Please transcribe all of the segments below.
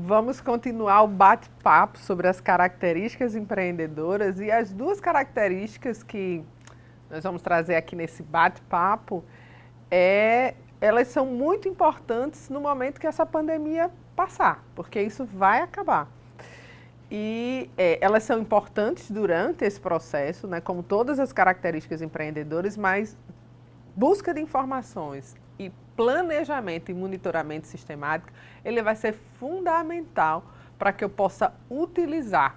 Vamos continuar o bate-papo sobre as características empreendedoras e as duas características que nós vamos trazer aqui nesse bate-papo, elas são muito importantes no momento que essa pandemia passar, porque isso vai acabar. E elas são importantes durante esse processo, né, como todas as características empreendedoras, mas busca de informações e planejamento e monitoramento sistemático, ele vai ser fundamental para que eu possa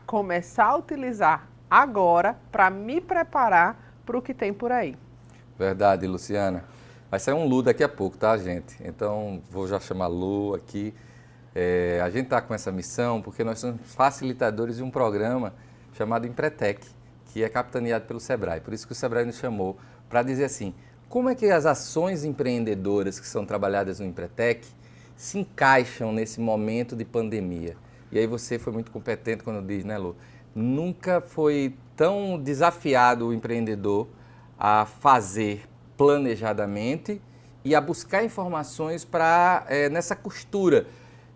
começar a utilizar agora para me preparar para o que tem por aí. Verdade, Luciana. Vai sair um Lu daqui a pouco, tá, gente? Então, vou já chamar Lu aqui. A gente está com essa missão porque nós somos facilitadores de um programa chamado Empretec, que é capitaneado pelo Sebrae. Por isso que o Sebrae nos chamou para dizer assim, como é que as ações empreendedoras que são trabalhadas no Empretec se encaixam nesse momento de pandemia. E aí você foi muito competente quando diz, né, Lu? Nunca foi tão desafiado o empreendedor a fazer planejadamente e a buscar informações para nessa costura.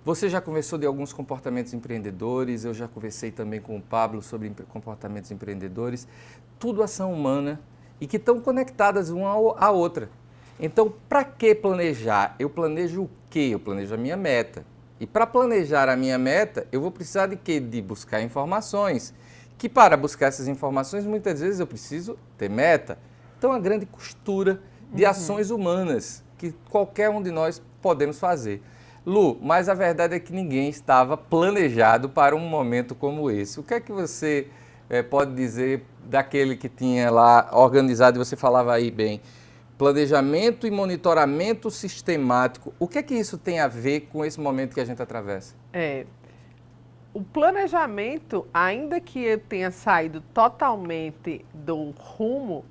Você já conversou de alguns comportamentos empreendedores, eu já conversei também com o Pablo sobre comportamentos empreendedores, tudo ação humana e que estão conectadas uma à outra. Então, para que planejar? Eu planejo o quê? Eu planejo a minha meta. E para planejar a minha meta, eu vou precisar de quê? De buscar informações. Que para buscar essas informações, muitas vezes eu preciso ter meta. Então, a grande costura de ações humanas que qualquer um de nós podemos fazer. Lu, mas a verdade é que ninguém estava planejado para um momento como esse. O que é que você pode dizer daquele que tinha lá organizado, e você falava aí bem, planejamento e monitoramento sistemático. O que é que isso tem a ver com esse momento que a gente atravessa? O planejamento, ainda que eu tenha saído totalmente do rumo,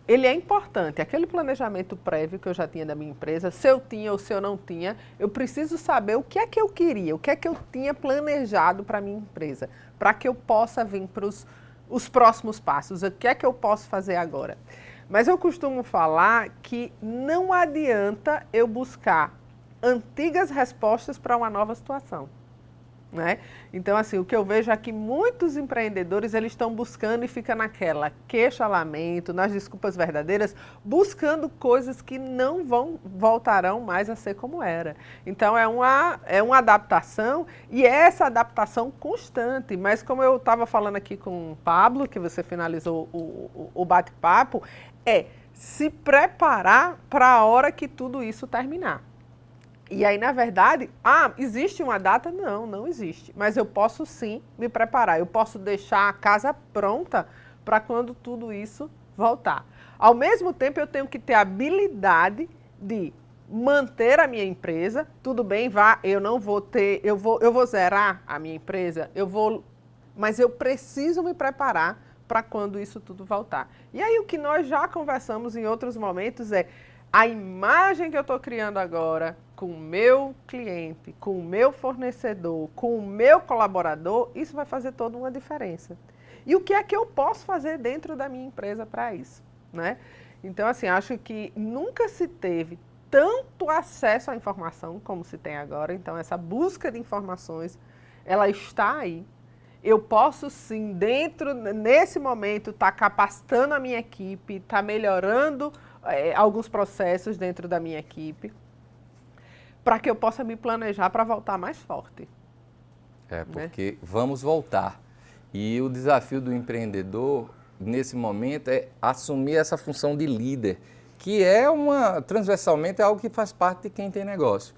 ele é importante. Aquele planejamento prévio que eu já tinha da minha empresa, se eu tinha ou se eu não tinha, eu preciso saber o que é que eu queria, o que é que eu tinha planejado para a minha empresa, para que eu possa vir para os próximos passos, o que é que eu posso fazer agora. Mas eu costumo falar que não adianta eu buscar antigas respostas para uma nova situação, né? Então, assim, o que eu vejo é que muitos empreendedores, eles estão buscando e fica naquela queixa-lamento, nas desculpas verdadeiras, buscando coisas que não voltarão mais a ser como era. Então, é uma adaptação e é essa adaptação constante. Mas como eu estava falando aqui com o Pablo, que você finalizou o bate-papo, se preparar para a hora que tudo isso terminar. E aí, na verdade, existe uma data? Não, não existe. Mas eu posso sim me preparar. Eu posso deixar a casa pronta para quando tudo isso voltar. Ao mesmo tempo, eu tenho que ter a habilidade de manter a minha empresa. Tudo bem, eu não vou ter, eu vou zerar a minha empresa, mas eu preciso me preparar para quando isso tudo voltar. E aí, o que nós já conversamos em outros momentos a imagem que eu estou criando agora com o meu cliente, com o meu fornecedor, com o meu colaborador, isso vai fazer toda uma diferença. E o que é que eu posso fazer dentro da minha empresa para isso, né? Então, assim, acho que nunca se teve tanto acesso à informação como se tem agora. Então, essa busca de informações, ela está aí. Eu posso sim, nesse momento, estar capacitando a minha equipe, estar melhorando alguns processos dentro da minha equipe, para que eu possa me planejar para voltar mais forte. Porque né? Vamos voltar. E o desafio do empreendedor, nesse momento, é assumir essa função de líder, que transversalmente, é algo que faz parte de quem tem negócio.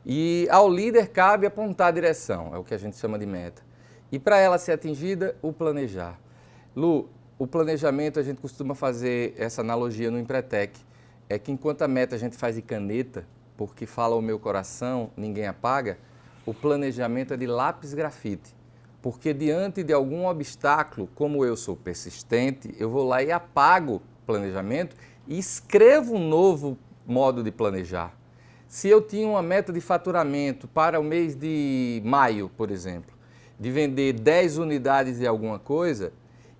E ao líder cabe apontar a direção, é o que a gente chama de meta. E para ela ser atingida, o planejar. Lu, o planejamento, a gente costuma fazer essa analogia no Empretec, é que enquanto a meta a gente faz de caneta, porque fala o meu coração, ninguém apaga, o planejamento é de lápis grafite. Porque diante de algum obstáculo, como eu sou persistente, eu vou lá e apago o planejamento e escrevo um novo modo de planejar. Se eu tinha uma meta de faturamento para o mês de maio, por exemplo, de vender 10 unidades de alguma coisa,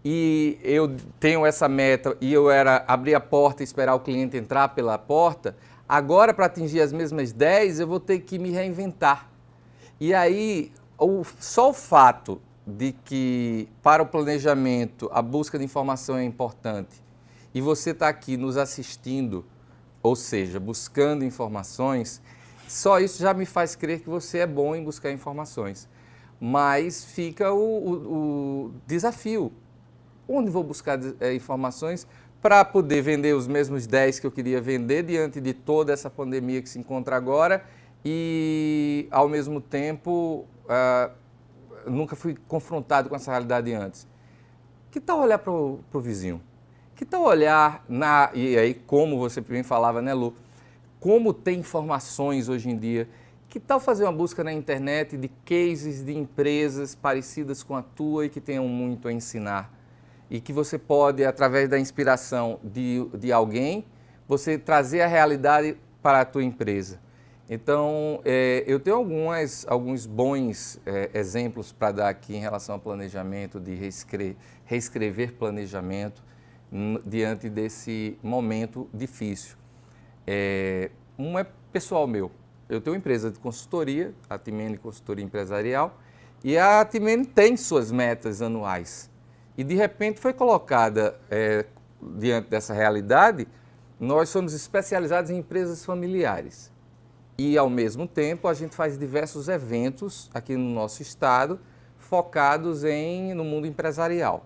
e eu tenho essa meta e eu abrir a porta e esperar o cliente entrar pela porta, agora para atingir as mesmas 10 eu vou ter que me reinventar. E aí Só o fato de que, para o planejamento, a busca de informação é importante e você está aqui nos assistindo, ou seja, buscando informações, só isso já me faz crer que você é bom em buscar informações. Mas fica o desafio. Onde vou buscar informações para poder vender os mesmos 10 que eu queria vender diante de toda essa pandemia que se encontra agora e, ao mesmo tempo, nunca fui confrontado com essa realidade antes. Que tal olhar para o vizinho? Que tal olhar e aí, como você bem falava, né, Lu? Como tem informações hoje em dia. Que tal fazer uma busca na internet de cases de empresas parecidas com a tua e que tenham muito a ensinar? E que você pode, através da inspiração de alguém, você trazer a realidade para a tua empresa. Então, eu tenho alguns bons exemplos para dar aqui em relação ao planejamento, de reescrever planejamento diante desse momento difícil. Um é pessoal meu. Eu tenho uma empresa de consultoria, a Timene Consultoria Empresarial, e a Timene tem suas metas anuais. E, de repente, foi colocada diante dessa realidade, nós somos especializados em empresas familiares. E, ao mesmo tempo, a gente faz diversos eventos aqui no nosso estado, focados no mundo empresarial.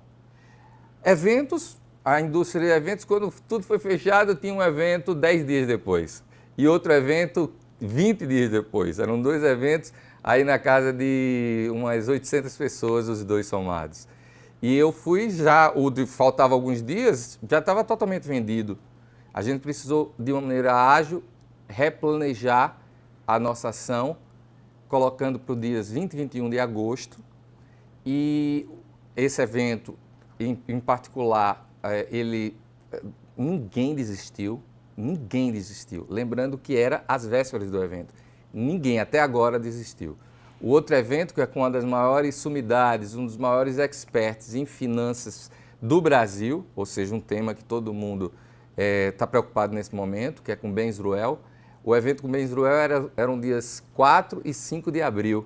Eventos, a indústria de eventos, quando tudo foi fechado, tinha um evento 10 dias depois. E outro evento 20 dias depois. Eram 2 eventos aí na casa de umas 800 pessoas, os 2 somados. E eu fui faltava alguns dias, já estava totalmente vendido. A gente precisou, de uma maneira ágil, replanejar a nossa ação, colocando para os dias 20 e 21 de agosto. E esse evento, em particular, ninguém desistiu. Lembrando que era às vésperas do evento. Ninguém até agora desistiu. O outro evento, que é com uma das maiores sumidades, um dos maiores experts em finanças do Brasil, ou seja, um tema que todo mundo está preocupado nesse momento, que é com Ben Zruel. O evento com Ben Zruel eram dias 4 e 5 de abril.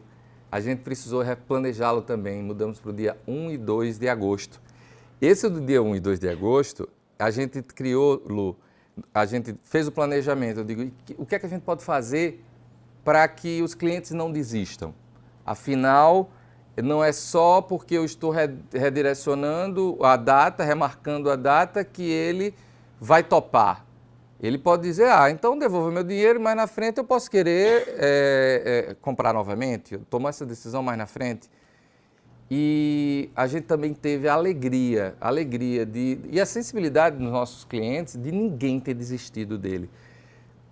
A gente precisou replanejá-lo também, mudamos para o dia 1 e 2 de agosto. Esse do dia 1 e 2 de agosto, a gente criou, Lu, a gente fez o planejamento. Eu digo, o que é que a gente pode fazer para que os clientes não desistam? Afinal, não é só porque eu estou redirecionando a data, remarcando a data, que ele vai topar. Ele pode dizer, então devolva meu dinheiro, mas na frente eu posso querer comprar novamente, eu tomo essa decisão mais na frente. E a gente também teve a alegria e a sensibilidade dos nossos clientes de ninguém ter desistido dele.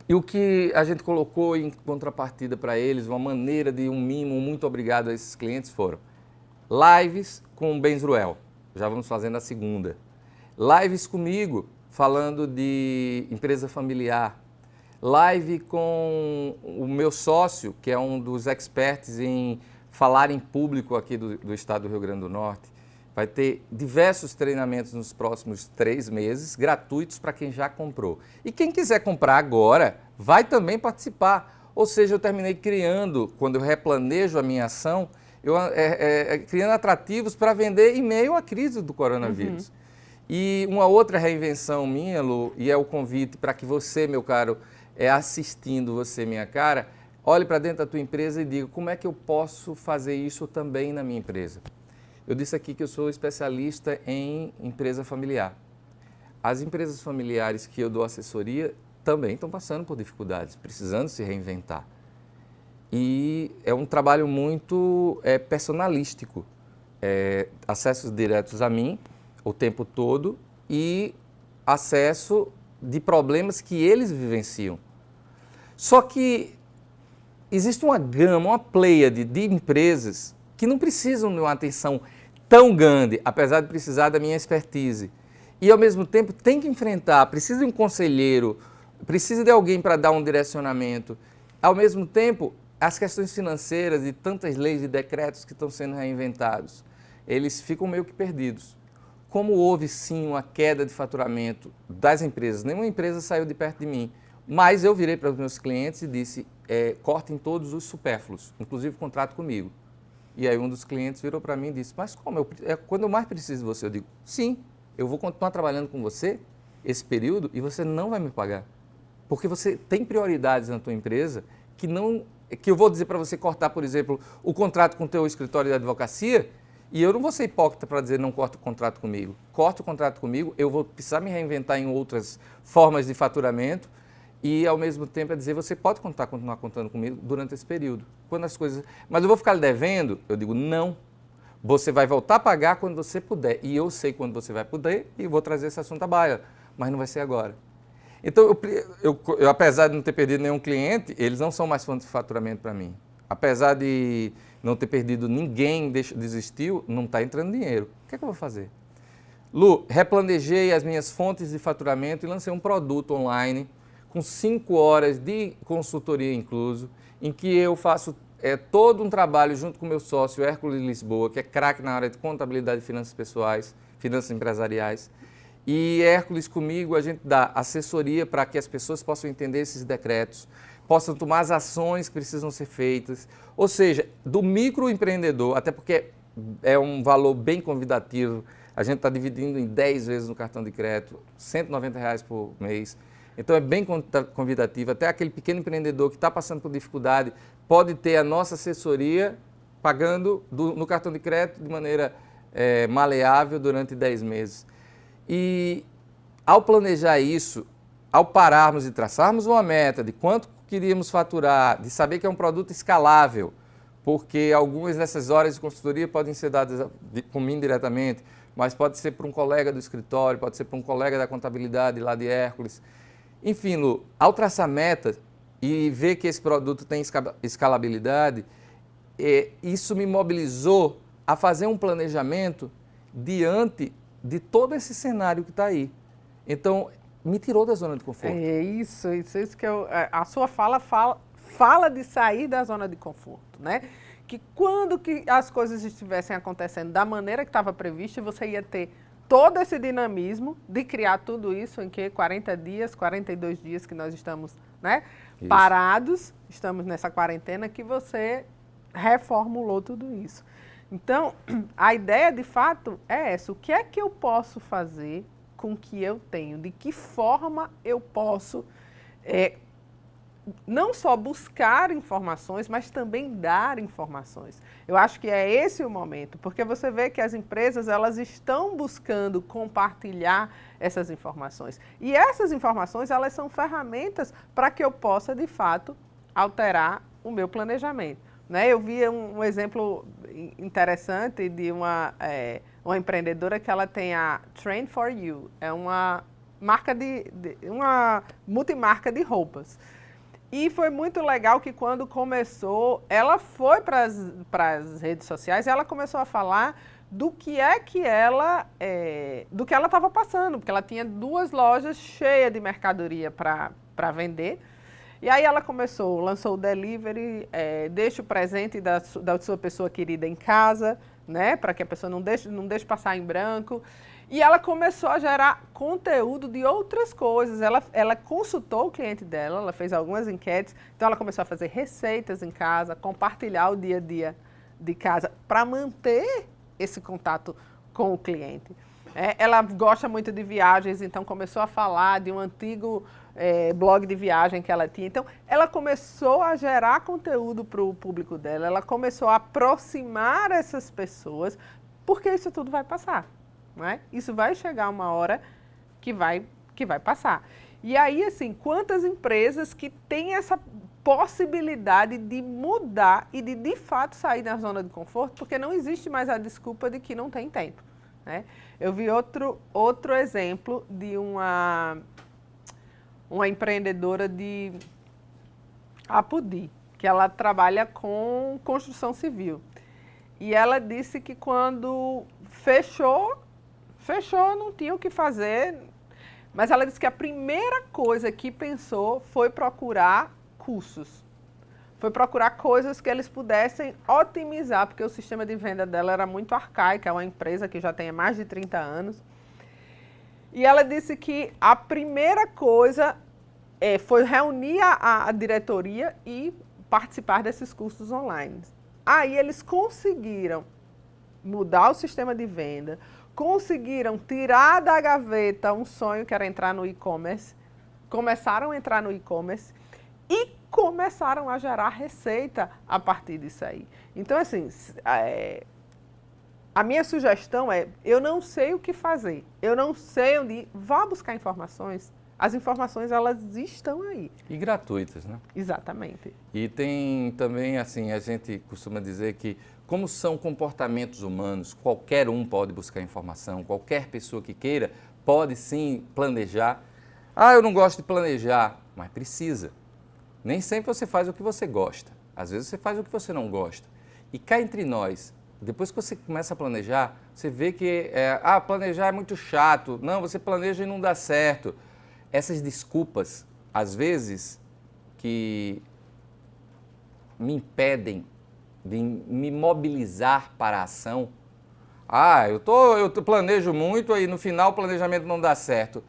E o que a gente colocou em contrapartida para eles, uma maneira de um mimo, muito obrigado a esses clientes, foram lives com o Ben Zruel, já vamos fazendo a segunda. Lives comigo, falando de empresa familiar. Live com o meu sócio, que é um dos experts em falar em público aqui do estado do Rio Grande do Norte. Vai ter diversos treinamentos nos próximos 3 meses, gratuitos para quem já comprou. E quem quiser comprar agora, vai também participar. Ou seja, eu terminei criando, quando eu replanejo a minha ação, criando atrativos para vender em meio à crise do coronavírus. E uma outra reinvenção minha, Lu, e é o convite para que você, meu caro, assistindo você, minha cara, olhe para dentro da tua empresa e diga, como é que eu posso fazer isso também na minha empresa? Eu disse aqui que eu sou especialista em empresa familiar. As empresas familiares que eu dou assessoria também estão passando por dificuldades, precisando se reinventar. E é um trabalho muito personalístico, acessos diretos a mim o tempo todo e acesso de problemas que eles vivenciam. Só que existe uma gama, uma pleiade de empresas que não precisam de uma atenção tão grande, apesar de precisar da minha expertise. E, ao mesmo tempo, tem que enfrentar, precisa de um conselheiro, precisa de alguém para dar um direcionamento. Ao mesmo tempo, as questões financeiras e tantas leis e decretos que estão sendo reinventados, eles ficam meio que perdidos. Como houve, sim, uma queda de faturamento das empresas, nenhuma empresa saiu de perto de mim, mas eu virei para os meus clientes e disse, cortem todos os supérfluos, inclusive o contrato comigo. E aí um dos clientes virou para mim e disse, mas como? Quando eu mais preciso de você, eu digo, sim, eu vou continuar trabalhando com você esse período e você não vai me pagar. Porque você tem prioridades na tua empresa que eu vou dizer para você cortar, por exemplo, o contrato com o teu escritório de advocacia, e eu não vou ser hipócrita para dizer não corta o contrato comigo. Corta o contrato comigo, eu vou precisar me reinventar em outras formas de faturamento e, ao mesmo tempo, é dizer, você pode continuar contando comigo durante esse período. Quando as coisas... Mas eu vou ficar lhe devendo? Eu digo, não. Você vai voltar a pagar quando você puder. E eu sei quando você vai poder e vou trazer esse assunto à baila, mas não vai ser agora. Então, eu, apesar de não ter perdido nenhum cliente, eles não são mais fonte de faturamento para mim. Apesar de não ter perdido ninguém, desistiu, não está entrando dinheiro. O que é que eu vou fazer? Lu, replanejei as minhas fontes de faturamento e lancei um produto online com 5 horas de consultoria incluso, em que eu faço todo um trabalho junto com o meu sócio, Hércules Lisboa, que é craque na área de contabilidade e finanças pessoais, finanças empresariais. E Hércules comigo, a gente dá assessoria para que as pessoas possam entender esses decretos, possam tomar as ações que precisam ser feitas. Ou seja, do microempreendedor, até porque é um valor bem convidativo, a gente está dividindo em 10 vezes no cartão de crédito, R$190 por mês. Então é bem convidativo, até aquele pequeno empreendedor que está passando por dificuldade pode ter a nossa assessoria pagando no cartão de crédito de maneira maleável durante 10 meses. E ao planejar isso, ao pararmos e traçarmos uma meta de quanto queríamos faturar, de saber que é um produto escalável, porque algumas dessas horas de consultoria podem ser dadas por mim diretamente, mas pode ser para um colega do escritório, pode ser para um colega da contabilidade lá de Hércules. Enfim, Lu, ao traçar metas e ver que esse produto tem escalabilidade, isso me mobilizou a fazer um planejamento diante de todo esse cenário que está aí. Então, me tirou da zona de conforto. É isso que a sua fala de sair da zona de conforto, né? Que quando que as coisas estivessem acontecendo da maneira que estava prevista, você ia ter todo esse dinamismo de criar tudo isso em 40 dias, 42 dias que nós estamos, né, parados, estamos nessa quarentena, que você reformulou tudo isso. Então, a ideia de fato é essa, o que é que eu posso fazer com o que eu tenho? De que forma eu posso não só buscar informações, mas também dar informações. Eu acho que é esse o momento, porque você vê que as empresas elas estão buscando compartilhar essas informações. E essas informações elas são ferramentas para que eu possa, de fato, alterar o meu planejamento. Né? Eu vi um exemplo interessante de uma empreendedora que ela tem a Trend for You, é uma marca uma multimarca de roupas. E foi muito legal que quando começou, ela foi para as redes sociais e ela começou a falar do que ela estava passando, porque ela tinha 2 lojas cheias de mercadoria para vender. E aí ela lançou o delivery, deixa o presente da sua pessoa querida em casa, né, para que a pessoa não deixe passar em branco. E ela começou a gerar conteúdo de outras coisas. Ela consultou o cliente dela, ela fez algumas enquetes, então ela começou a fazer receitas em casa, compartilhar o dia a dia de casa para manter esse contato com o cliente. Ela gosta muito de viagens, então começou a falar de um antigo blog de viagem que ela tinha. Então, ela começou a gerar conteúdo para o público dela, ela começou a aproximar essas pessoas, porque isso tudo vai passar. Não é? Isso vai chegar uma hora que vai passar. E aí, assim, quantas empresas que têm essa possibilidade de mudar e de fato sair da zona de conforto, porque não existe mais a desculpa de que não tem tempo. Né? Eu vi outro exemplo de uma empreendedora de Apodi, que ela trabalha com construção civil. E ela disse que quando fechou, não tinha o que fazer, mas ela disse que a primeira coisa que pensou foi procurar cursos. Foi procurar coisas que eles pudessem otimizar, porque o sistema de venda dela era muito arcaico, é uma empresa que já tem mais de 30 anos. E ela disse que a primeira coisa foi reunir a diretoria e participar desses cursos online. Aí eles conseguiram mudar o sistema de venda, conseguiram tirar da gaveta um sonho que era entrar no e-commerce, começaram a entrar no e-commerce e começaram a gerar receita a partir disso aí. Então, assim, a minha sugestão é, eu não sei o que fazer, eu não sei onde ir, vá buscar informações. As informações, elas estão aí. E gratuitas, né? Exatamente. E tem também, assim, a gente costuma dizer que, como são comportamentos humanos, qualquer um pode buscar informação, qualquer pessoa que queira pode sim planejar. Ah, eu não gosto de planejar, mas precisa. Nem sempre você faz o que você gosta. Às vezes você faz o que você não gosta. E cá entre nós, depois que você começa a planejar, você vê que planejar é muito chato. Não, você planeja e não dá certo. Essas desculpas, às vezes, que me impedem de me mobilizar para a ação. Ah, eu planejo muito e no final o planejamento não dá certo.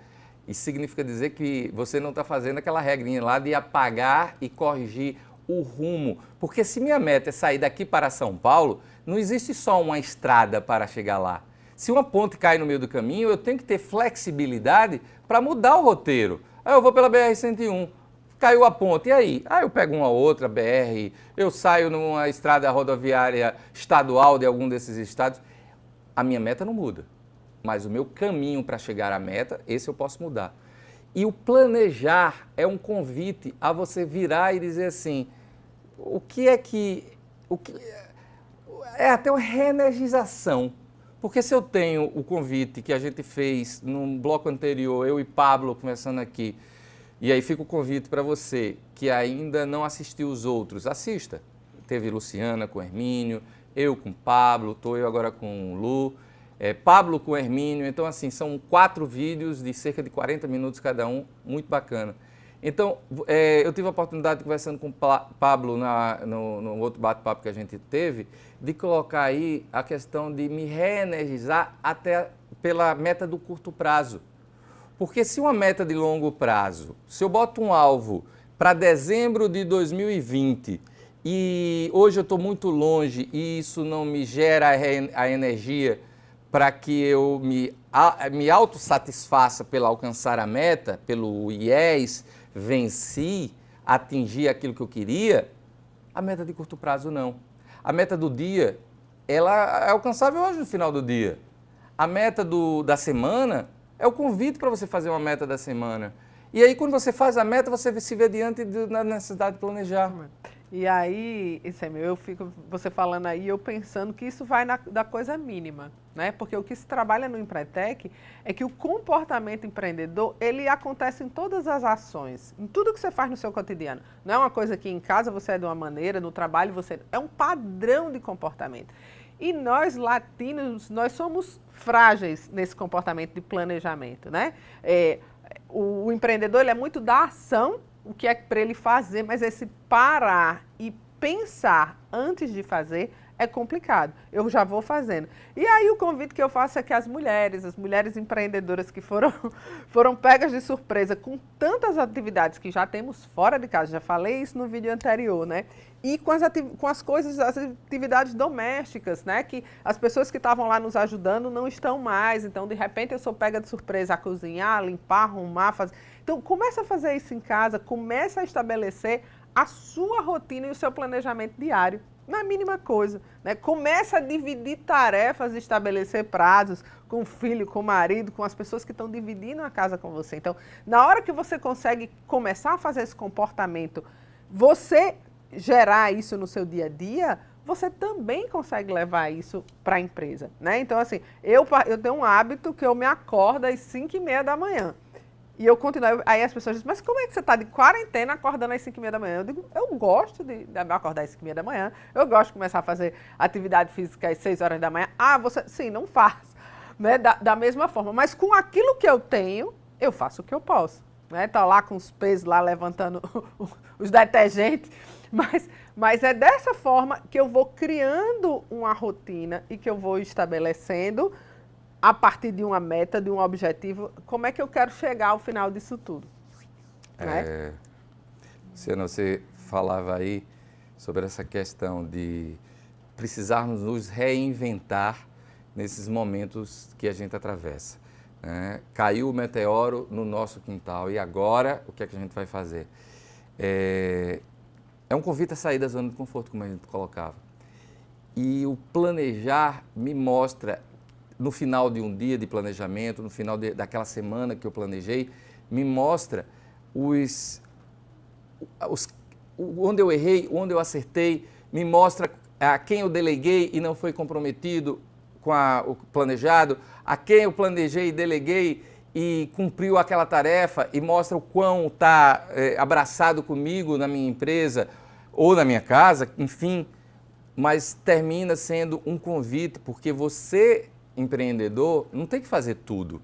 Isso significa dizer que você não está fazendo aquela regrinha lá de apagar e corrigir o rumo. Porque se minha meta é sair daqui para São Paulo, não existe só uma estrada para chegar lá. Se uma ponte cai no meio do caminho, eu tenho que ter flexibilidade para mudar o roteiro. Aí eu vou pela BR-101, caiu a ponte, e aí? Ah, eu pego uma outra BR, eu saio numa estrada rodoviária estadual de algum desses estados. A minha meta não muda, mas o meu caminho para chegar à meta, esse eu posso mudar. E o planejar é um convite a você virar e dizer assim, é até uma reenergização. Porque se eu tenho o convite que a gente fez num bloco anterior, eu e Pablo conversando aqui, e aí fica o convite para você que ainda não assistiu os outros, assista. Teve Luciana com Hermínio, eu com Pablo, estou eu agora com o Lu, Pablo com Hermínio, então assim, são 4 vídeos de cerca de 40 minutos cada um, muito bacana. Então, eu tive a oportunidade, conversando com o Pablo no outro bate-papo que a gente teve, de colocar aí a questão de me reenergizar até pela meta do curto prazo. Porque se uma meta de longo prazo, se eu boto um alvo para dezembro de 2020 e hoje eu estou muito longe e isso não me gera a energia para que eu me autossatisfaça pelo alcançar a meta, pelo yes, venci, atingir aquilo que eu queria, a meta de curto prazo não. A meta do dia, ela é alcançável hoje no final do dia. A meta da semana é o convite para você fazer uma meta da semana. E aí, quando você faz a meta, você se vê diante da necessidade de planejar. E aí, eu fico, você falando aí, eu pensando que isso vai da coisa mínima, né? Porque o que se trabalha no Empretec é que o comportamento empreendedor, ele acontece em todas as ações, em tudo que você faz no seu cotidiano. Não é uma coisa que em casa você é de uma maneira, no trabalho você... É um padrão de comportamento. E nós, latinos, nós somos frágeis nesse comportamento de planejamento, né? O empreendedor, ele é muito da ação, o que é para ele fazer, mas esse parar e pensar antes de fazer é complicado. Eu já vou fazendo. E aí o convite que eu faço é que as mulheres empreendedoras que foram pegas de surpresa com tantas atividades que já temos fora de casa, já falei isso no vídeo anterior, né? E com as coisas, as atividades domésticas, né? Que as pessoas que estavam lá nos ajudando não estão mais. Então, de repente, eu sou pega de surpresa a cozinhar, limpar, arrumar, fazer... Então, começa a fazer isso em casa, começa a estabelecer a sua rotina e o seu planejamento diário. Na mínima coisa, né? Começa a dividir tarefas, estabelecer prazos com o filho, com o marido, com as pessoas que estão dividindo a casa com você. Então, na hora que você consegue começar a fazer esse comportamento, você gerar isso no seu dia a dia, você também consegue levar isso para a empresa, né? Então, assim, eu tenho um hábito que eu me acordo às 5h30 da manhã. E eu continuo, aí as pessoas dizem, mas como é que você está de quarentena acordando às 5h30 da manhã? Eu digo, eu gosto de acordar às 5h30 da manhã, eu gosto de começar a fazer atividade física às 6 horas da manhã. Ah, você, sim, não faz, né? Da mesma forma, mas com aquilo que eu tenho, eu faço o que eu posso, né? Tá lá com os pesos lá levantando os detergentes, mas é dessa forma que eu vou criando uma rotina e que eu vou estabelecendo a partir de uma meta, de um objetivo, como é que eu quero chegar ao final disso tudo? Luciana, você falava aí sobre essa questão de precisarmos nos reinventar nesses momentos que a gente atravessa. Né? Caiu o meteoro no nosso quintal e agora o que é que a gente vai fazer? É um convite a sair da zona de conforto, como a gente colocava. E o planejar me mostra, no final de um dia de planejamento, no final daquela semana que eu planejei, me mostra onde eu errei, onde eu acertei, me mostra a quem eu deleguei e não foi comprometido com o planejado, a quem eu planejei e deleguei e cumpriu aquela tarefa e mostra o quão está abraçado comigo na minha empresa ou na minha casa, enfim, mas termina sendo um convite, porque você, empreendedor, não tem que fazer tudo.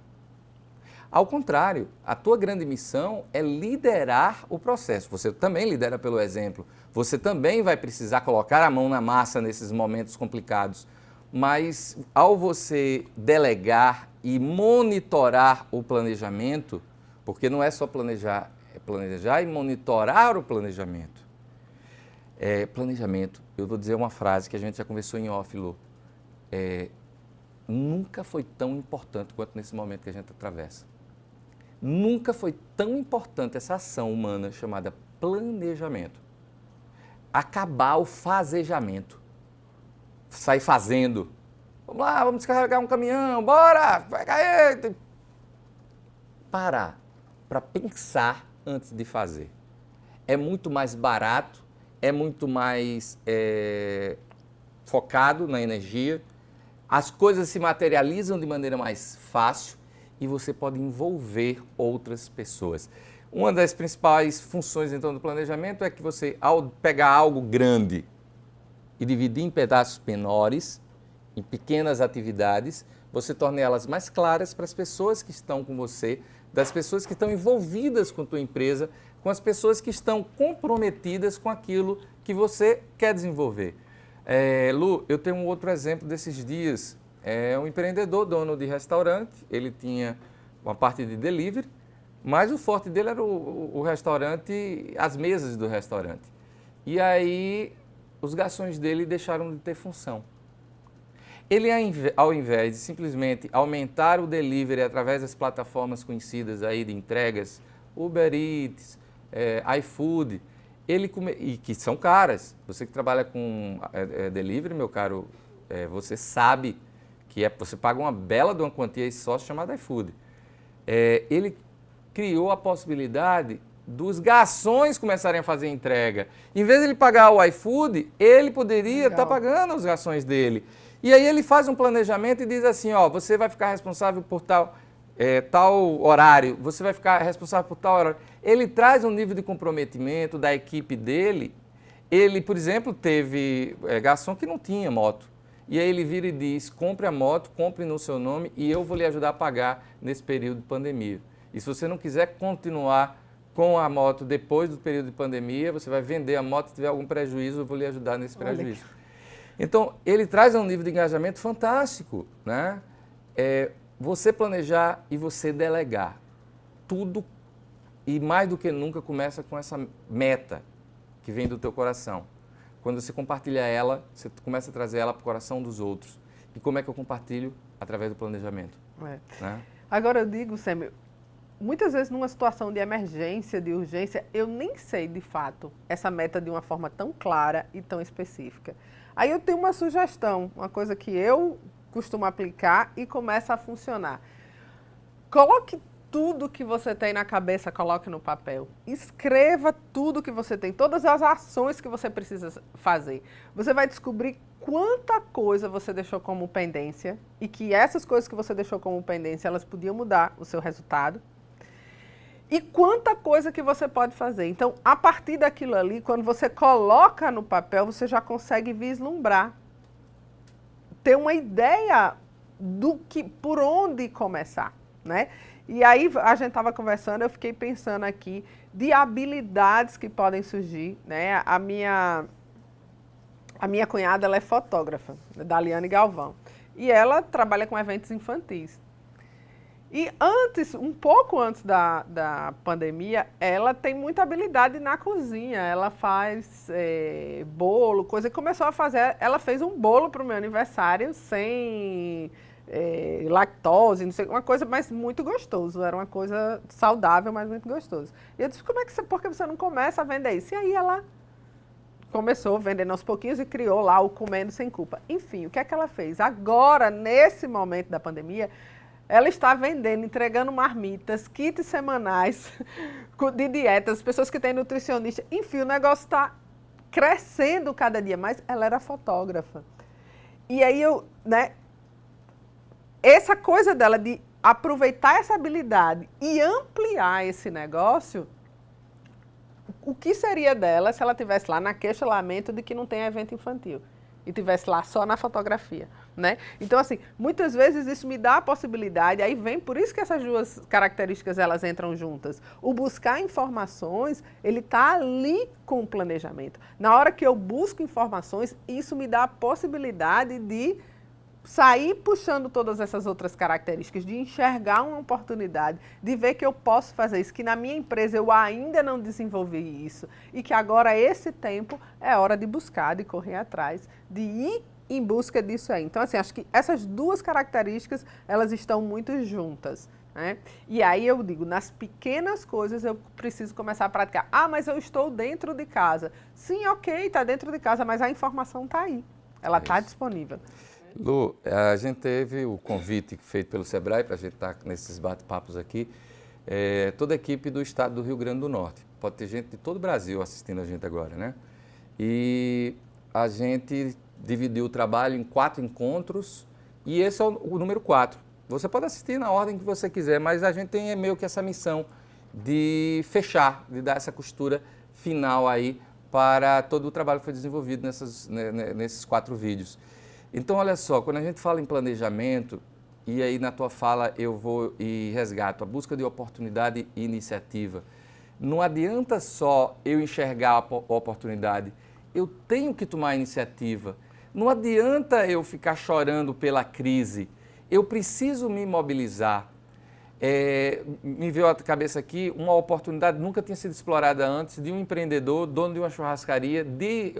Ao contrário, a tua grande missão é liderar o processo. Você também lidera pelo exemplo. Você também vai precisar colocar a mão na massa nesses momentos complicados. Mas ao você delegar e monitorar o planejamento, porque não é só planejar, é planejar e monitorar o planejamento. Planejamento, eu vou dizer uma frase que a gente já conversou em off, Lu. Nunca foi tão importante quanto nesse momento que a gente atravessa. Nunca foi tão importante essa ação humana chamada planejamento. Acabar o fazejamento. Sair fazendo. Vamos lá, vamos descarregar um caminhão, bora! Vai cair! Parar para pensar antes de fazer. É muito mais barato, é muito mais focado na energia, as coisas se materializam de maneira mais fácil e você pode envolver outras pessoas. Uma das principais funções, então, do planejamento é que você, ao pegar algo grande e dividir em pedaços menores, em pequenas atividades, você torna elas mais claras para as pessoas que estão com você, das pessoas que estão envolvidas com a tua empresa, com as pessoas que estão comprometidas com aquilo que você quer desenvolver. Lu, eu tenho um outro exemplo desses dias. É um empreendedor, dono de restaurante, ele tinha uma parte de delivery, mas o forte dele era o restaurante, as mesas do restaurante. E aí os garçons dele deixaram de ter função. Ele, ao invés de simplesmente aumentar o delivery através das plataformas conhecidas aí de entregas, Uber Eats, iFood, e que são caras. Você que trabalha com delivery, meu caro, você sabe que você paga uma bela de uma quantia só chamada iFood. Ele criou a possibilidade dos garçons começarem a fazer entrega. Em vez de ele pagar o iFood, ele poderia estar pagando os garçons dele. E aí ele faz um planejamento e diz assim, você vai ficar responsável por tal horário, você vai ficar responsável por tal horário. Ele traz um nível de comprometimento da equipe dele. Ele, por exemplo, teve garçom que não tinha moto. E aí ele vira e diz, compre a moto, compre no seu nome e eu vou lhe ajudar a pagar nesse período de pandemia. E se você não quiser continuar com a moto depois do período de pandemia, você vai vender a moto, se tiver algum prejuízo, eu vou lhe ajudar nesse prejuízo. Então, ele traz um nível de engajamento fantástico, né? Você planejar e você delegar. Tudo, e mais do que nunca, começa com essa meta que vem do teu coração. Quando você compartilha ela, você começa a trazer ela para o coração dos outros. E como é que eu compartilho? Através do planejamento. Né? Agora eu digo, Sêmio, muitas vezes numa situação de emergência, de urgência, eu nem sei de fato essa meta de uma forma tão clara e tão específica. Aí eu tenho uma sugestão, uma coisa que eu costumo aplicar e começa a funcionar. Coloque tudo que você tem na cabeça, coloque no papel. Escreva tudo que você tem, todas as ações que você precisa fazer. Você vai descobrir quanta coisa você deixou como pendência e que essas coisas que você deixou como pendência, elas podiam mudar o seu resultado. E quanta coisa que você pode fazer. Então, a partir daquilo ali, quando você coloca no papel, você já consegue vislumbrar, ter uma ideia por onde começar, né? E aí, a gente estava conversando, eu fiquei pensando aqui de habilidades que podem surgir, né? A minha cunhada, ela é fotógrafa, Daliane Galvão, e ela trabalha com eventos infantis. E antes, um pouco antes da pandemia, ela tem muita habilidade na cozinha. Ela faz bolo, coisa que começou a fazer. Ela fez um bolo para o meu aniversário sem lactose, não sei, uma coisa, mas muito gostoso. Era uma coisa saudável, mas muito gostoso. E eu disse, por que você não começa a vender isso? E aí ela começou vendendo aos pouquinhos e criou lá o Comendo Sem Culpa. Enfim, o que é que ela fez? Agora, nesse momento da pandemia, ela está vendendo, entregando marmitas, kits semanais de dietas, pessoas que têm nutricionista. Enfim, o negócio está crescendo cada dia mais. Ela era fotógrafa. E aí essa coisa dela de aproveitar essa habilidade e ampliar esse negócio, o que seria dela se ela tivesse lá na queixa-lamento de que não tem evento infantil? E tivesse lá só na fotografia, né? Então, assim, muitas vezes isso me dá a possibilidade, aí vem, por isso que essas duas características, elas entram juntas. O buscar informações, ele está ali com o planejamento. Na hora que eu busco informações, isso me dá a possibilidade de sair puxando todas essas outras características, de enxergar uma oportunidade, de ver que eu posso fazer isso, que na minha empresa eu ainda não desenvolvi isso e que agora esse tempo é hora de buscar, de correr atrás, de ir em busca disso aí. Então, assim, acho que essas duas características, elas estão muito juntas, né? E aí eu digo, nas pequenas coisas eu preciso começar a praticar. Ah, mas eu estou dentro de casa. Sim, ok, está dentro de casa, mas a informação está aí, ela está disponível. Lu, a gente teve o convite feito pelo Sebrae para a gente estar nesses bate-papos aqui, toda a equipe do estado do Rio Grande do Norte. Pode ter gente de todo o Brasil assistindo a gente agora, né? E a gente dividiu o trabalho em 4 encontros e esse é o número 4. Você pode assistir na ordem que você quiser, mas a gente tem meio que essa missão de fechar, de dar essa costura final aí para todo o trabalho que foi desenvolvido nesses 4 vídeos. Então, olha só, quando a gente fala em planejamento, e aí na tua fala eu vou e resgato a busca de oportunidade e iniciativa, não adianta só eu enxergar a oportunidade, eu tenho que tomar a iniciativa. Não adianta eu ficar chorando pela crise, eu preciso me mobilizar. Me veio à cabeça aqui uma oportunidade que nunca tinha sido explorada antes de um empreendedor, dono de uma churrascaria de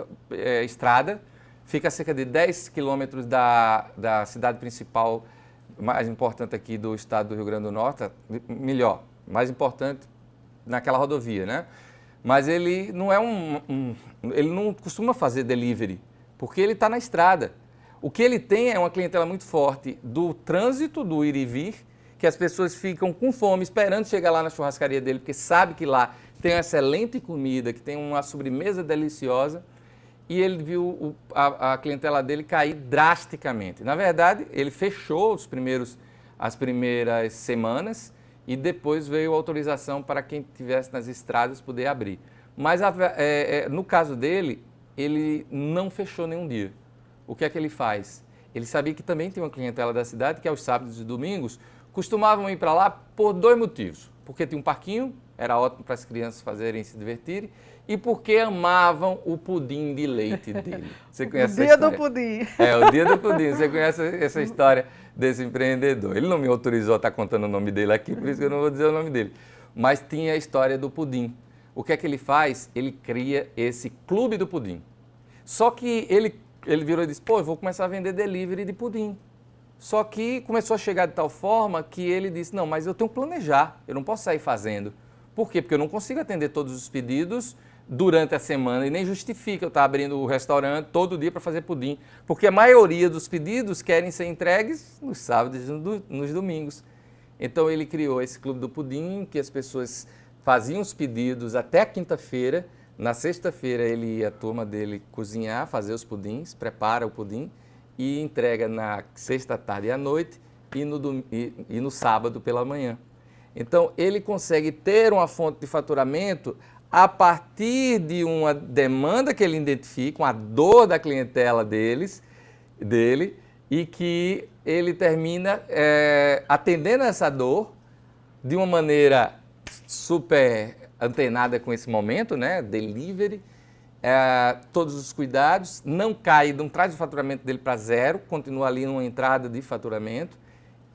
estrada. Fica a cerca de 10 quilômetros da cidade principal mais importante aqui do estado do Rio Grande do Norte, melhor, mais importante naquela rodovia, né? Mas ele não ele não costuma fazer delivery, porque ele está na estrada. O que ele tem é uma clientela muito forte do trânsito, do ir e vir, que as pessoas ficam com fome esperando chegar lá na churrascaria dele, porque sabe que lá tem uma excelente comida, que tem uma sobremesa deliciosa. E ele viu a clientela dele cair drasticamente. Na verdade, ele fechou as primeiras semanas e depois veio a autorização para quem estivesse nas estradas poder abrir. Mas no caso dele, ele não fechou nenhum dia. O que é que ele faz? Ele sabia que também tem uma clientela da cidade que aos sábados e domingos costumavam ir para lá por 2 motivos. Porque tinha um parquinho, era ótimo para as crianças fazerem se divertirem, e porque amavam o pudim de leite dele. Você conhece essa história? O dia do pudim. O dia do pudim. Você conhece essa história desse empreendedor. Ele não me autorizou a estar contando o nome dele aqui, por isso que eu não vou dizer o nome dele. Mas tinha a história do pudim. O que é que ele faz? Ele cria esse clube do pudim. Só que ele virou e disse, eu vou começar a vender delivery de pudim. Só que começou a chegar de tal forma que ele disse, não, mas eu tenho que planejar, eu não posso sair fazendo. Por quê? Porque eu não consigo atender todos os pedidos durante a semana e nem justifica eu estar abrindo o restaurante todo dia para fazer pudim, porque a maioria dos pedidos querem ser entregues nos sábados e nos domingos. Então ele criou esse clube do pudim, que as pessoas faziam os pedidos até a quinta-feira, na sexta-feira ele ia a turma dele cozinhar, fazer os pudins, prepara o pudim e entrega na sexta tarde e à noite e no sábado pela manhã. Então ele consegue ter uma fonte de faturamento a partir de uma demanda que ele identifica, uma dor da clientela dele, e que ele termina atendendo essa dor de uma maneira super antenada com esse momento, né? Delivery, todos os cuidados, não traz o faturamento dele para 0, continua ali numa entrada de faturamento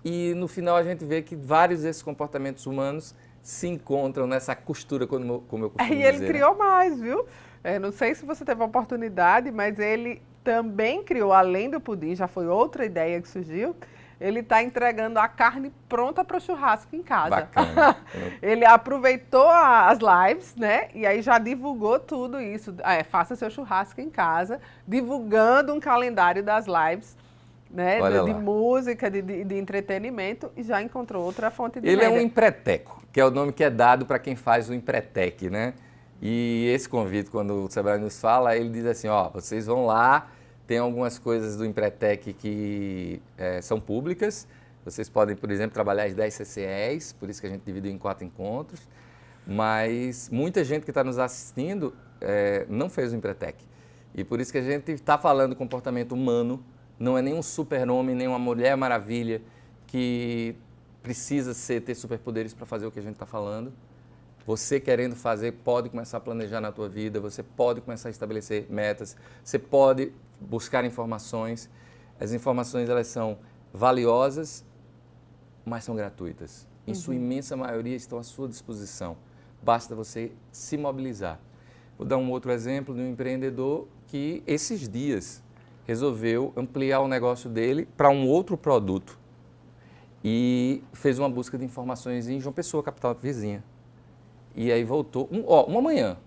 e no final a gente vê que vários desses comportamentos humanos se encontram nessa costura, como eu costumo E dizer. ele criou mais, viu? Não sei se você teve a oportunidade, mas ele também criou, além do pudim, já foi outra ideia que surgiu, ele está entregando a carne pronta para o churrasco em casa. Bacana. Ele aproveitou as lives, né? E aí já divulgou tudo isso. Faça seu churrasco em casa, divulgando um calendário das lives, né? De música, de entretenimento, e já encontrou outra fonte de renda. Ele é um empreteco, que é o nome que é dado para quem faz o empretec, né? E esse convite, quando o Sebrae nos fala, ele diz assim, ó, vocês vão lá, tem algumas coisas do Empretec que são públicas. Vocês podem, por exemplo, trabalhar as 10 CCEs, por isso que a gente dividiu em 4 encontros. Mas muita gente que está nos assistindo não fez o Empretec. E por isso que a gente está falando do comportamento humano, não é nem um super-homem, nem uma mulher maravilha que precisa ter superpoderes para fazer o que a gente está falando. Você querendo fazer, pode começar a planejar na tua vida, você pode começar a estabelecer metas, você pode buscar informações. As informações, elas são valiosas, mas são gratuitas. Em sua imensa maioria estão à sua disposição. Basta você se mobilizar. Vou dar um outro exemplo de um empreendedor que esses dias resolveu ampliar o negócio dele para um outro produto e fez uma busca de informações em João Pessoa, capital vizinha. E aí voltou, uma manhã,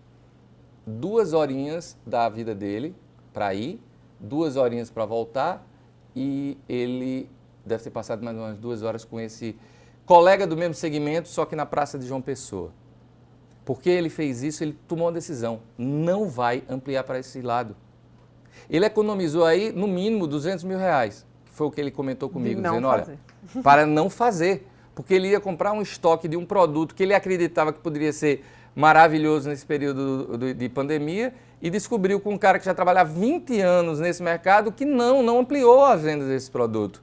2 horinhas da vida dele para ir, 2 horinhas para voltar, e ele deve ter passado mais umas 2 horas com esse colega do mesmo segmento, só que na Praça de João Pessoa. Porque ele fez isso, ele tomou uma decisão, não vai ampliar para esse lado. Ele economizou aí, no mínimo, R$200 mil, que foi o que ele comentou comigo, dizendo, olha, para não fazer. Porque ele ia comprar um estoque de um produto que ele acreditava que poderia ser maravilhoso nesse período de pandemia e descobriu com um cara que já trabalha há 20 anos nesse mercado que não ampliou as vendas desse produto.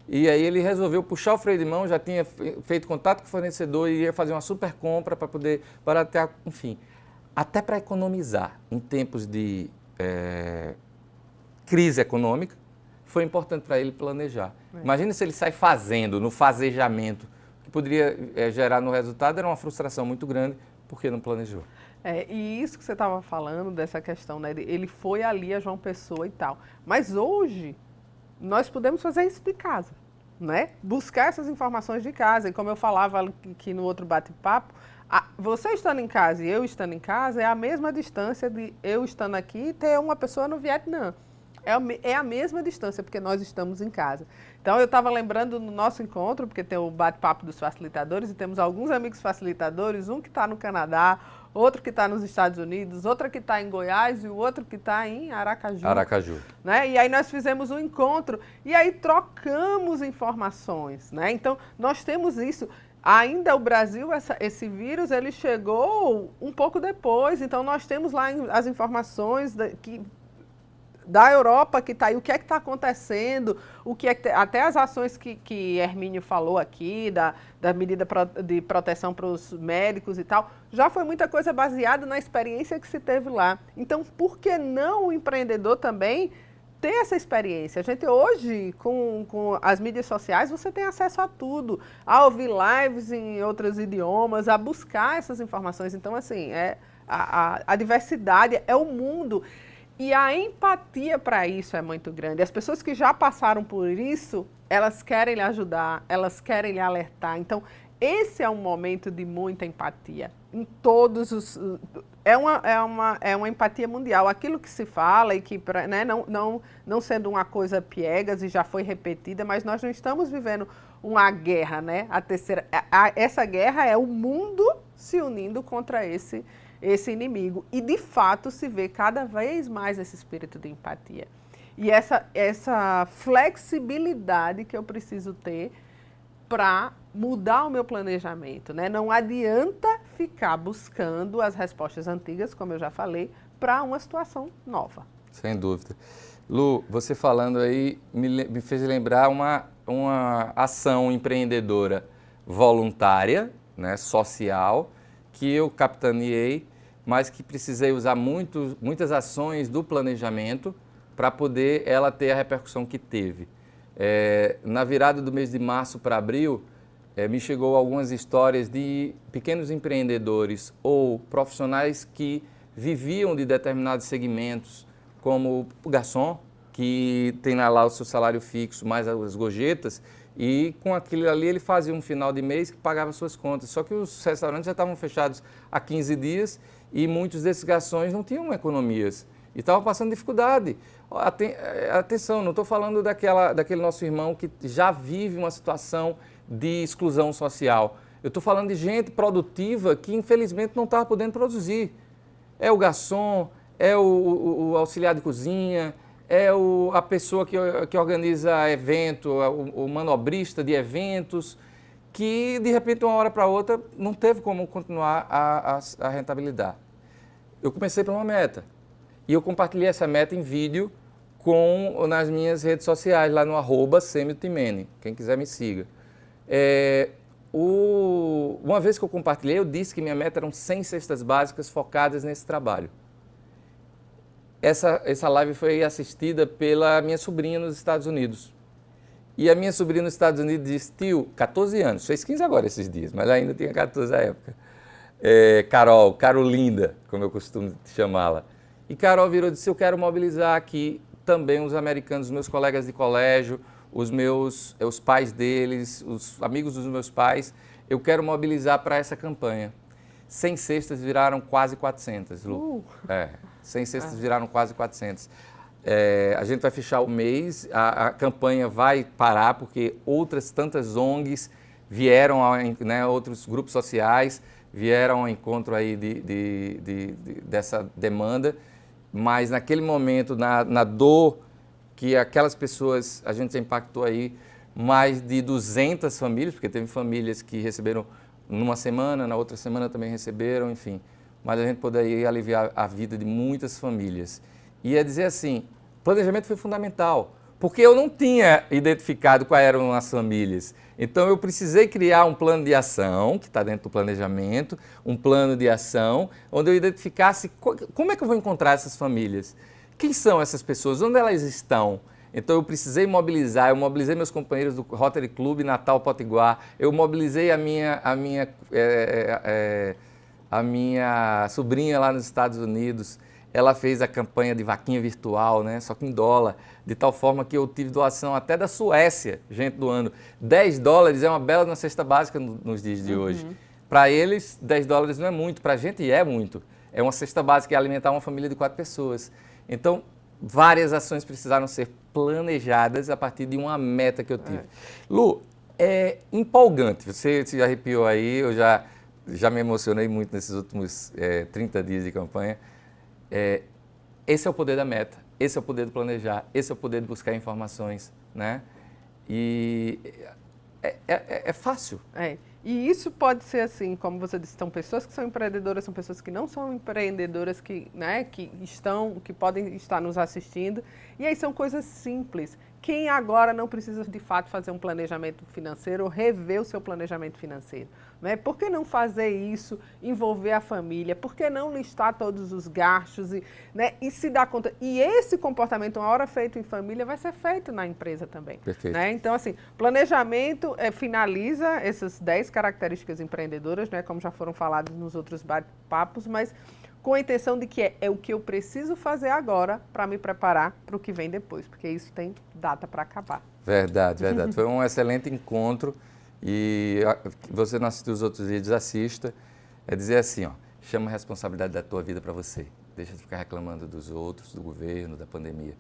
E aí ele resolveu puxar o freio de mão, já tinha feito contato com o fornecedor e ia fazer uma super compra para poder baratear, enfim. Até para economizar em tempos de crise econômica, foi importante para ele planejar. Imagina se ele sai fazendo, no fazejamento, que poderia gerar no resultado, era uma frustração muito grande, porque não planejou. E isso que você estava falando, dessa questão, né? Ele foi ali a João Pessoa e tal. Mas hoje, nós podemos fazer isso de casa, né? Buscar essas informações de casa. E como eu falava aqui no outro bate-papo, você estando em casa e eu estando em casa é a mesma distância de eu estando aqui e ter uma pessoa no Vietnã. É a mesma distância, porque nós estamos em casa. Então, eu estava lembrando no nosso encontro, porque tem o bate-papo dos facilitadores, e temos alguns amigos facilitadores, um que está no Canadá, outro que está nos Estados Unidos, outro que está em Goiás e o outro que está em Aracaju. Aracaju. Né? E aí nós fizemos um encontro e aí trocamos informações. Né? Então, nós temos isso. Ainda o Brasil, esse vírus, ele chegou um pouco depois, então nós temos lá as informações da Europa que está aí, o que é que está acontecendo, até as ações que Hermínio falou aqui, da medida de proteção para os médicos e tal, já foi muita coisa baseada na experiência que se teve lá. Então, por que não o empreendedor também ter essa experiência? A gente hoje, com as mídias sociais, você tem acesso a tudo, a ouvir lives em outros idiomas, a buscar essas informações. Então, assim, a diversidade é o mundo. E a empatia para isso é muito grande. As pessoas que já passaram por isso, elas querem lhe ajudar, elas querem lhe alertar. Então, esse é um momento de muita empatia. Em todos os... É uma empatia mundial. Aquilo que se fala e que, né, não sendo uma coisa piegas e já foi repetida, mas nós não estamos vivendo uma guerra, né? Essa guerra é o mundo se unindo contra esse inimigo. E, de fato, se vê cada vez mais esse espírito de empatia. E essa flexibilidade que eu preciso ter para mudar o meu planejamento, né? Não adianta ficar buscando as respostas antigas, como eu já falei, para uma situação nova. Sem dúvida. Lu, você falando aí me fez lembrar uma ação empreendedora voluntária, né, social, que eu capitaneei, mas que precisei usar muitas ações do planejamento para poder ela ter a repercussão que teve. Na virada do mês de março para abril, me chegou algumas histórias de pequenos empreendedores ou profissionais que viviam de determinados segmentos, como o garçom, que tem lá o seu salário fixo, mais as gorjetas, e com aquilo ali ele fazia um final de mês que pagava suas contas. Só que os restaurantes já estavam fechados há 15 dias e muitos desses garçons não tinham economias e estavam passando dificuldade. Atenção, não estou falando daquele nosso irmão que já vive uma situação de exclusão social. Eu estou falando de gente produtiva que infelizmente não estava podendo produzir. É o garçom, é o auxiliar de cozinha, é a pessoa que organiza evento, o manobrista de eventos, que de repente, de uma hora para outra, não teve como continuar a rentabilidade. Eu comecei por uma meta e eu compartilhei essa meta em vídeo nas minhas redes sociais, lá no @semiotimene, quem quiser me siga. Uma vez que eu compartilhei, eu disse que minha meta eram 100 cestas básicas focadas nesse trabalho. Essa live foi assistida pela minha sobrinha nos Estados Unidos. E a minha sobrinha nos Estados Unidos disse: tio, 14 anos, fez 15 agora esses dias, mas ainda tinha 14 na época. Carolinda, como eu costumo chamá-la. E Carol virou e disse: eu quero mobilizar aqui também os americanos, os meus colegas de colégio, os pais deles, os amigos dos meus pais, eu quero mobilizar para essa campanha. 100 cestas viraram quase 400, Lu. 100 cestas viraram quase 400. A gente vai fechar o mês, a campanha vai parar porque outras tantas ONGs vieram, outros grupos sociais vieram ao encontro aí dessa demanda, mas naquele momento, na dor que aquelas pessoas, a gente já impactou aí mais de 200 famílias, porque teve famílias que receberam numa semana, na outra semana também receberam, enfim. Mas a gente poderia aliviar a vida de muitas famílias. E é dizer assim, planejamento foi fundamental, porque eu não tinha identificado quais eram as famílias. Então eu precisei criar um plano de ação, que está dentro do planejamento, um plano de ação, onde eu identificasse como é que eu vou encontrar essas famílias. Quem são essas pessoas? Onde elas estão? Então eu precisei mobilizar, eu mobilizei meus companheiros do Rotary Club Natal Potiguar, eu mobilizei a minha sobrinha lá nos Estados Unidos, ela fez a campanha de vaquinha virtual, né? Só que em dólar, de tal forma que eu tive doação até da Suécia, gente doando. $10 é uma bela na cesta básica nos dias de hoje. Para eles, $10 não é muito, para a gente é muito. É uma cesta básica que é alimentar uma família de 4 pessoas. Então, várias ações precisaram ser planejadas a partir de uma meta que eu tive. Lu, é empolgante, você se arrepiou aí, eu já me emocionei muito nesses últimos 30 dias de campanha. Esse é o poder da meta, esse é o poder de planejar, esse é o poder de buscar informações, né? E é fácil. E isso pode ser assim, como você disse, são pessoas que são empreendedoras, são pessoas que não são empreendedoras, que podem estar nos assistindo. E aí são coisas simples. Quem agora não precisa de fato fazer um planejamento financeiro ou rever o seu planejamento financeiro? Né? Por que não fazer isso, envolver a família? Por que não listar todos os gastos e se dar conta? E esse comportamento, uma hora feito em família, vai ser feito na empresa também. Perfeito. Né? Então, assim, planejamento finaliza essas 10 características empreendedoras, né? Como já foram faladas nos outros bate-papos, mas com a intenção de que é o que eu preciso fazer agora para me preparar para o que vem depois, porque isso tem data para acabar. Verdade, verdade. Foi um excelente encontro e você não assistiu os outros vídeos, assista. É dizer assim, chama a responsabilidade da tua vida para você. Deixa de ficar reclamando dos outros, do governo, da pandemia.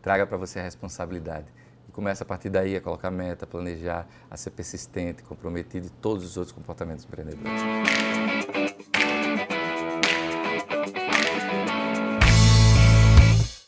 Traga para você a responsabilidade. E começa a partir daí a colocar meta, a planejar, a ser persistente, comprometido e todos os outros comportamentos empreendedores.